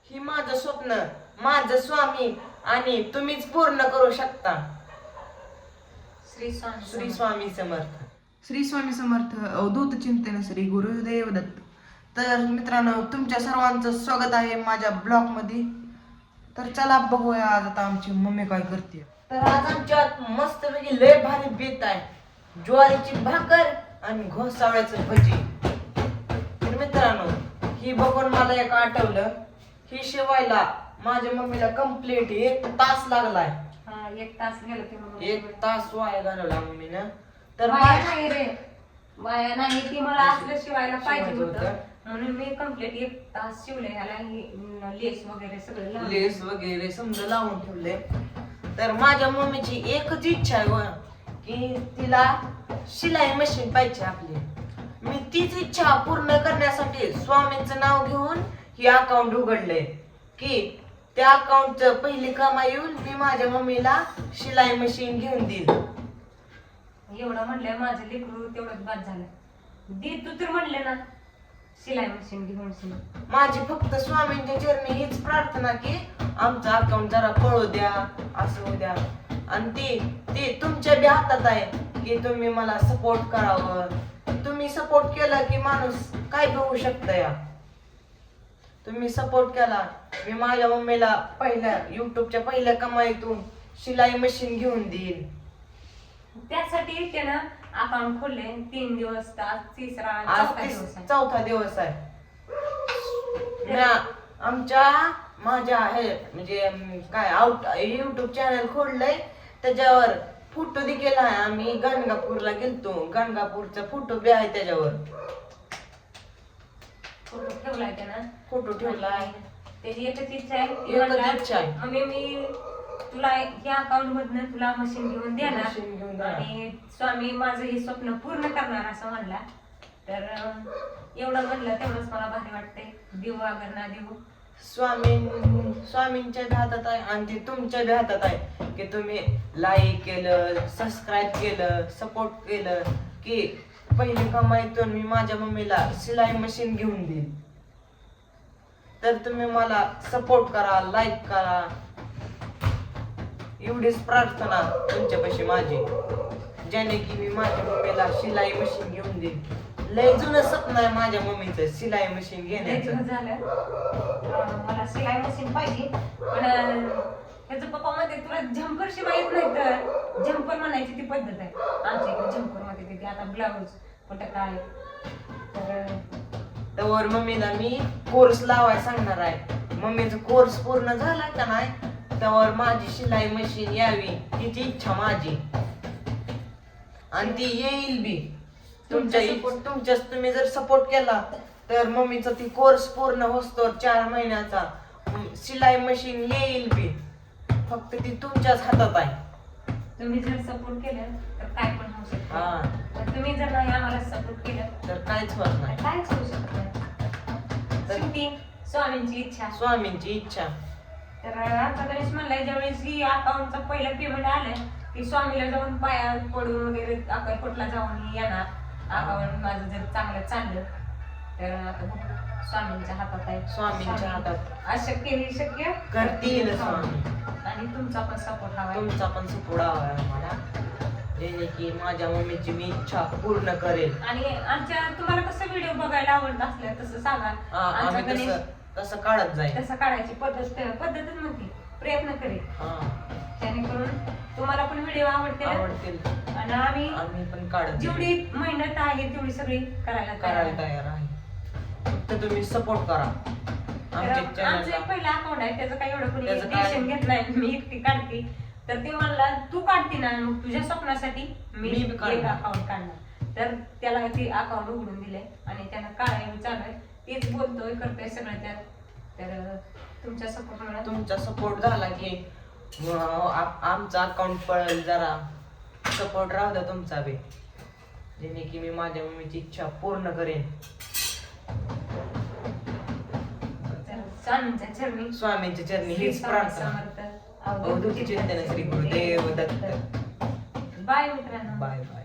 ही माझं स्वप्न माझं स्वामी आणि तुम्हीच पूर्ण करू शकता. श्री स्वामी श्री स्वामी समर्थ. श्री स्वामी समर्थ. अवधूत चिंतन श्री गुरुदेव दत्त. तर मित्रांनो, तुमच्या सर्वांचं स्वागत आहे माझ्या ब्लॉग मध्ये. तर चला बघूया आज आता आमची मम्मी काय करते. तर आज आमच्यात मस्तपैकी लय भारी बेत आहे. ज्वारीची भाकर आणि घोसावळ्याचं भजी. तर मित्रांनो, ही बघून मला एक आठवलं, ही शिवायला माझ्या मम्मीला कंप्लीट 1 तास लागलाय. हा 1 तास गेला ते म्हणून 1 तास वाया घालवला मम्मीनं. तर वाया नाही रे, वाया नाही. ती मला असलं शिवायला पाहिजे शिवायचं होतं होतं. म्हणून मी कंप्लीट 1 तास शिवले. ह्याला लेस वगैरे सगळं लावलं. लेस वगैरे समजा लावून ठेवले. तर माझ्या मम्मीची एकच इच्छा आहे की तिला शिलाई मशीन पाहिजे आपली. मी तीच इच्छा पूर्ण करण्यासाठी स्वामींचं नाव घेऊन ही अकाउंट उघडलंय की त्या अकाउंटचं पहिली कमाई येऊन मी माझ्या मम्मीला शिलाई मशीन घेऊन देईल. एवढं म्हणलं माझं लेकरू तेवढंच बाद झालं. दे तू तर म्हणले ना शिलाई मशीन घेऊन शिव. माझी फक्त स्वामींच्या चरणी हीच प्रार्थना की आमचं अकाउंट जरा पळू द्या, असं होऊ द्या. आणि ते तुमच्या बी हातात आहे की तुम्ही मला सपोर्ट करावं. तुम्ही सपोर्ट केला की माणूस काय बी होऊ शकतं या. तुम्ही सपोर्ट केला, मी माझ्या मम्मीला पहिल्या युट्यूबच्या पहिल्या कमाईतून शिलाई मशीन घेऊन देईल. त्यासाठी त्यानं अकाउंट खोलले. 3 दिवस तास, तिसरा आज चौथा दिवस आहे. चौथा दिवस आहे. माझ्या हे म्हणजे काय युट्यूब चॅनल खोललंय, त्याच्यावर फोटो देखील आहे. आम्ही गणगापूरला गेलतो, गणगापूरचा फोटो बी आहे त्याच्यावर. फोटो ठेवलाय त्यानं. फोटो ठेवलाय. त्याची एकच इच्छा आहे. एकच इच्छा आहे. मम्मी मी तुला या अकाउंट मधनं तुला मशीन घेऊन देणार मशीन घेऊन देणार. आणि स्वामी माझं हे स्वप्न पूर्ण करणार असं म्हणला. तर एवढं म्हणलं तेवढंच मला भारी वाटतंय. देऊ अगर ना देऊ, स्वामींच्या बी हातात आहे आणि ते तुमच्या बी हातात आहे की तुम्ही लाईक केलं, सबस्क्राईब केलं, सपोर्ट केलं की पहिली कमाईतून मी माझ्या मम्मीला शिलाई मशीन घेऊन देईल. तर तुम्ही मला सपोर्ट करा, लाईक करा, एवढीच प्रार्थना तुमच्यापाशी माझी, ज्याने की मी माझ्या मम्मीला शिलाई मशीन घेऊन देईल. लय जुनं स्वप्न आहे माझ्या मम्मीचं शिलाई मशीन लय घेण्याचं. दिवस झालं मला शिलाई मशीन पाहिजे. पण ह्याचं पप्पा मध्ये तुला झंपर शिवाय येत नाही तर झंपर म्हणायची ती पद्धत आहे आमच्या इकडे. झंपर मध्ये ते आता ब्लाऊज कुठं काय. तर मम्मीला मी कोर्स लावायला सांगणार आहे. मम्मीचा कोर्स पूर्ण झाला का नाही त्यावर माझी शिलाई मशीन यावी हीची इच्छा माझी. आणि ती येईल बी. तुम्ही जर सपोर्ट केला तर मम्मीचा ती कोर्स पूर्ण होतो 4 महिन्याचा. शिलाई मशीन येईल बी. फक्त ती तुमच्याच हातात आहे. तुम्ही जर सपोर्ट केलं तर काय पण होऊ शकतं. हा, पण तुम्ही जर नाही आम्हाला सपोर्ट केलं तर काहीच होत नाही. काहीच होऊ शकत नाही. शेवटी स्वामींची इच्छा. स्वामींची इच्छा. तर आता गणेश म्हणलाय ज्यावेळेस ही अकाउंटचं पहिलं पेमेंट आलं की स्वामीला जाऊन पाया पडून वगैरे अक्कलकोटला जाऊन येणार. अकाउंट माझं जर चांगलं चाललं तर आता बघू. स्वामींच्या हातात आहे. स्वामींच्या हातात. अशक्य हे शक्य करतील स्वामी. आणि तुमचा पण सपोर्ट हवा. तुमचा पण सपोर्ट हवा आहे मला, जेणे की माझ्या मम्मीची मी इच्छा पूर्ण करेल. आणि आमच्या तुम्हाला कसं व्हिडिओ बघायला आवडत असलं तसं सांगा. आमचा आम्ही गणेश तसं काढत जाईल. तसं काढायची पद्धतच म्हणते. प्रयत्न करेल जेणेकरून तुम्हाला पण व्हिडिओ आवडतील आणि आम्ही पण काढत जेवढी मेहनत आहे तेवढी सगळी करायला तयार आहे. फक्त तुम्ही सपोर्ट करा आमच्या आमचं चॅनलला. एक पहिला अकाउंट आहे त्याचं काही एवढं कोणी त्याचं काय? टेन्शन घेत नाही. मी एकटी काढते. तर ते म्हणला तू काढते ना मग तुझ्या स्वप्नासाठी मी बी एक काढणार. अकाउंट काढणार. तर त्याला ते अकाउंट उघडून दिले आणि त्यानं काढायला चालू आहे. तेच बोलतोय करतोय सगळं त्यात. तर तुमच्या सपोर्ट तुमचा सपोर्ट झाला की आमचा अकाउंट पळेल. जरा सपोर्ट राहू द्या तुमचा बी, जेणे की मी माझ्या मम्मीची इच्छा पूर्ण करेन. स्वामींच्या चरणी हीच प्रार्थना. अवधूत चिंतन श्री गुरुदेव दत्त. बाय मित्रांनो. Bye bye.